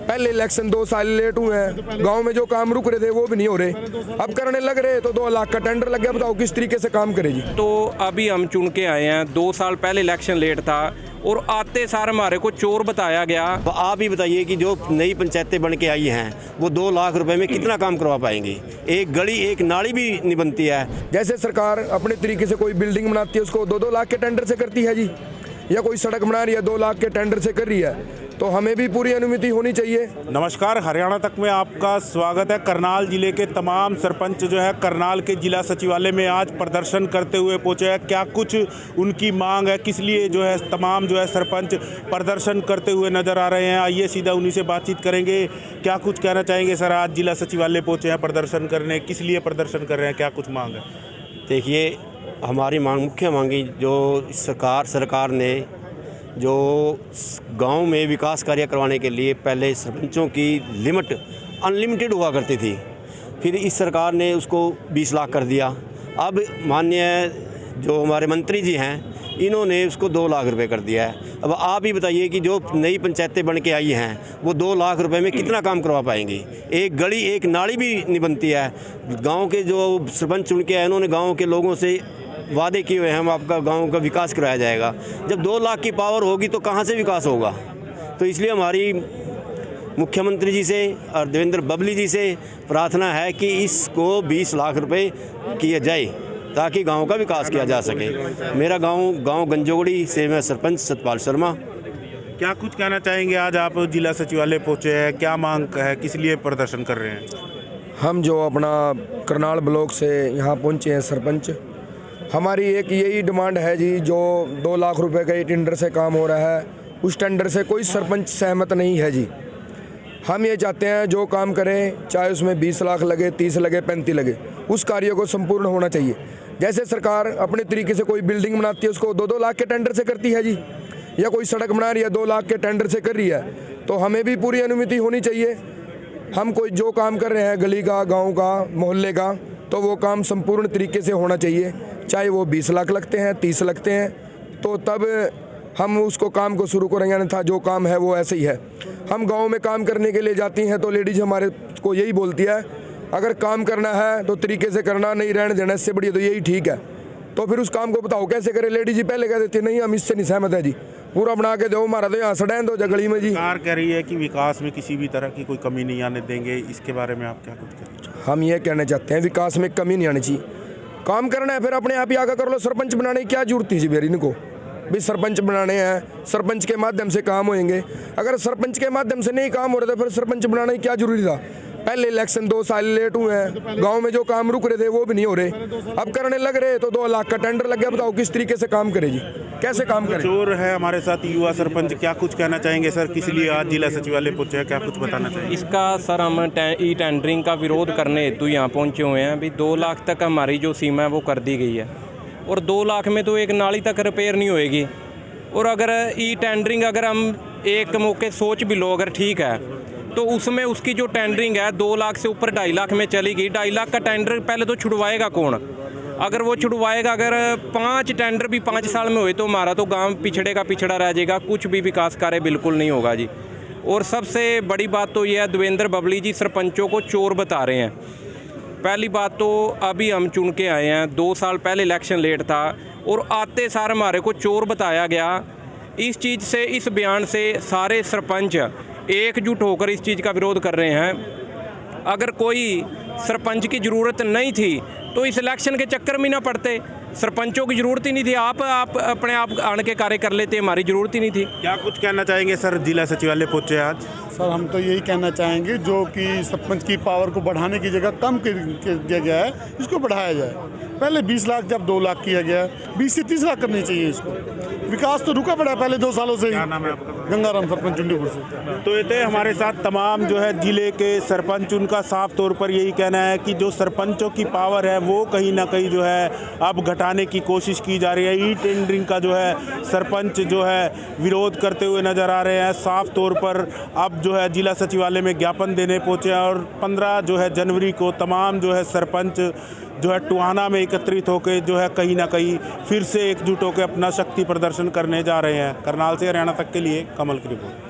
पहले इलेक्शन 2 साल लेट हुए हैं, गांव में जो काम रुक रहे थे वो भी नहीं हो रहे, अब करने लग रहे। तो 2 लाख का टेंडर लग गया, बताओ किस तरीके से काम करे जी। तो अभी हम चुन के आए हैं, 2 साल पहले इलेक्शन लेट था और आते सार हमारे को चोर बताया गया। तो आप ही बताइए कि जो नई पंचायतें बन के आई हैं वो 2 लाख रुपए में कितना काम करवा पाएंगी? एक गली एक नाली भी नहीं बनती है। जैसे सरकार अपने तरीके से कोई बिल्डिंग बनाती है उसको 2-2 लाख के टेंडर से करती है जी, या कोई सड़क बना रही है 2 लाख के टेंडर से कर रही है, तो हमें भी पूरी अनुमति होनी चाहिए। नमस्कार, हरियाणा तक में आपका स्वागत है। करनाल जिले के तमाम सरपंच जो है करनाल के जिला सचिवालय में आज प्रदर्शन करते हुए पहुंचे हैं। क्या कुछ उनकी मांग है, किस लिए जो है तमाम जो है सरपंच प्रदर्शन करते हुए नजर आ रहे हैं, आइए सीधा उन्हीं से बातचीत करेंगे। क्या कुछ कहना चाहेंगे सर? आज जिला सचिवालय पहुँचे हैं प्रदर्शन करने, किस लिए प्रदर्शन कर रहे हैं, क्या कुछ मांग है? देखिए, हमारी मांग मुख्य मांगी जो सरकार ने जो गांव में विकास कार्य करवाने के लिए पहले सरपंचों की लिमिट अनलिमिटेड हुआ करती थी, फिर इस सरकार ने उसको 20 लाख कर दिया। अब माननीय जो हमारे मंत्री जी हैं इन्होंने उसको 2 लाख रुपए कर दिया है। अब आप ही बताइए कि जो नई पंचायतें बन के आई हैं वो 2 लाख रुपए में कितना काम करवा पाएंगी? एक गली एक नाली भी नहीं बनती है। गाँव के जो सरपंच चुन के आए उन्होंने गाँव के लोगों से वादे किए हुए हैं, हम आपका गांव का विकास कराया जाएगा। जब 2 लाख की पावर होगी तो कहां से विकास होगा? तो इसलिए हमारी मुख्यमंत्री जी से और देवेंद्र बबली जी से प्रार्थना है कि इसको 20 लाख रुपए किया जाए ताकि गांव का विकास किया जा सके। मेरा गांव गंजोगड़ी से मैं सरपंच सतपाल शर्मा। क्या कुछ कहना चाहेंगे? आज आप जिला सचिवालय पहुँचे हैं, क्या मांग है, किस लिए प्रदर्शन कर रहे हैं? हम जो अपना करनाल ब्लॉक से यहाँ पहुँचे हैं सरपंच, हमारी एक यही डिमांड है जी, जो 2 लाख रुपए का टेंडर से काम हो रहा है उस टेंडर से कोई सरपंच सहमत नहीं है जी। हम ये चाहते हैं जो काम करें, चाहे उसमें 20 लाख लगे, 30 लगे, 35 लगे, उस कार्य को संपूर्ण होना चाहिए। जैसे सरकार अपने तरीके से कोई बिल्डिंग बनाती है उसको 2-2 लाख के टेंडर से करती है जी, या कोई सड़क बना रही है 2 लाख के टेंडर से कर रही है, तो हमें भी पूरी अनुमति होनी चाहिए। हम कोई जो काम कर रहे हैं गली का, गाँव का, मोहल्ले का, तो वो काम संपूर्ण तरीके से होना चाहिए। चाहे वो 20 लाख लगते हैं, 30 लगते हैं, तो तब हम उसको काम को शुरू करेंगे, अन्यथा जो काम है वो ऐसे ही है। हम गांव में काम करने के लिए जाती हैं तो लेडीज हमारे को यही बोलती है, अगर काम करना है तो तरीके से करना, नहीं रहने देना, इससे बढ़िया तो यही ठीक है। तो फिर उस काम को बताओ कैसे करें? लेडीज जी पहले कह देती नहीं, हम इससे नहीं सहमत है जी, पूरा बना के दो, हमारा तो यहाँ सड़ैन दो गली में जी। सरकार कह रही है कि विकास में किसी भी तरह की कोई कमी नहीं आने देंगे, इसके बारे में आप क्या कुछ कहें? हम ये कहना चाहते हैं विकास में कमी नहीं आनी चाहिए। काम करना है फिर अपने आप ही आगे कर लो। सरपंच बनाने की क्या जरूरत थी जी फिर इनको? भी सरपंच बनाने हैं, सरपंच के माध्यम से काम होंगे। अगर सरपंच के माध्यम से नहीं काम हो रहा था फिर सरपंच बनाने की क्या जरूरी था? पहले इलेक्शन 2 साल लेट हुए हैं, गांव में जो काम रुक रहे थे वो भी नहीं हो रहे, अब करने लग रहे। तो 2 लाख का टेंडर लग गया, बताओ किस तरीके से काम करे जी, कैसे काम करे? चोर है हमारे साथ युवा सरपंच, क्या कुछ कहना चाहेंगे सर? किस लिए आज जिला सचिवालय पहुंचे हैं, क्या कुछ बताना चाहिए? इसका सर हम ई टेंडरिंग का विरोध करने हेतु यहाँ पहुँचे हुए हैं। अभी 2 लाख तक हमारी जो सीमा है वो कर दी गई है, और 2 लाख में तो एक नाली तक रिपेयर नहीं होएगी। और अगर ई टेंडरिंग अगर हम एक मौके सोच भी लो अगर ठीक है, तो उसमें उसकी जो टेंडरिंग है 2 लाख से ऊपर 2.5 लाख में चली गई। 2.5 लाख का टेंडर पहले तो छुड़वाएगा कौन? अगर वो छुड़वाएगा, अगर 5 टेंडर भी 5 साल में हुए तो हमारा तो गांव पिछड़े का पिछड़ा रह जाएगा, कुछ भी विकास कार्य बिल्कुल नहीं होगा जी। और सबसे बड़ी बात तो यह है, देवेंद्र बबली जी सरपंचों को चोर बता रहे हैं। पहली बात तो अभी हम चुन के आए हैं, 2 साल पहले इलेक्शन लेट था और आते सार हमारे को चोर बताया गया। इस चीज़ से, इस बयान से सारे सरपंच एकजुट होकर इस चीज़ का विरोध कर रहे हैं। अगर कोई सरपंच की ज़रूरत नहीं थी तो इस इलेक्शन के चक्कर में ना पड़ते, सरपंचों की ज़रूरत ही नहीं थी, आप अपने आप आन के कार्य कर लेते, हमारी ज़रूरत ही नहीं थी। क्या कुछ कहना चाहेंगे सर? जिला सचिवालय पहुंचे आज सर, हम तो यही कहना चाहेंगे जो कि सरपंच की पावर को बढ़ाने की जगह कम किया गया है, इसको बढ़ाया जाए। पहले 20 लाख जब 2 लाख किया गया, 20 से 30 लाख करनी चाहिए इसको। विकास तो रुका पड़ा है पहले 2 सालों से। क्या नाम है आपका? गंगाराम, सरपंच चुंडीपुर से। तो ये थे हमारे साथ तमाम जो है जिले के सरपंच, उनका साफ तौर पर यही कहना है कि जो सरपंचों की पावर है वो कहीं ना कहीं जो है अब घटाने की कोशिश की जा रही है। ई टेंडरिंग का जो है सरपंच जो है विरोध करते हुए नजर आ रहे हैं। साफ तौर पर अब जो है जिला सचिवालय में ज्ञापन देने पहुंचे हैं और 15 जो है जनवरी को तमाम जो है सरपंच जो है टुहाना में एकत्रित होकर जो है कहीं ना कहीं फिर से एकजुट होकर अपना शक्ति प्रदर्शन करने जा रहे हैं। करनाल से हरियाणा तक के लिए कमल की रिपोर्ट।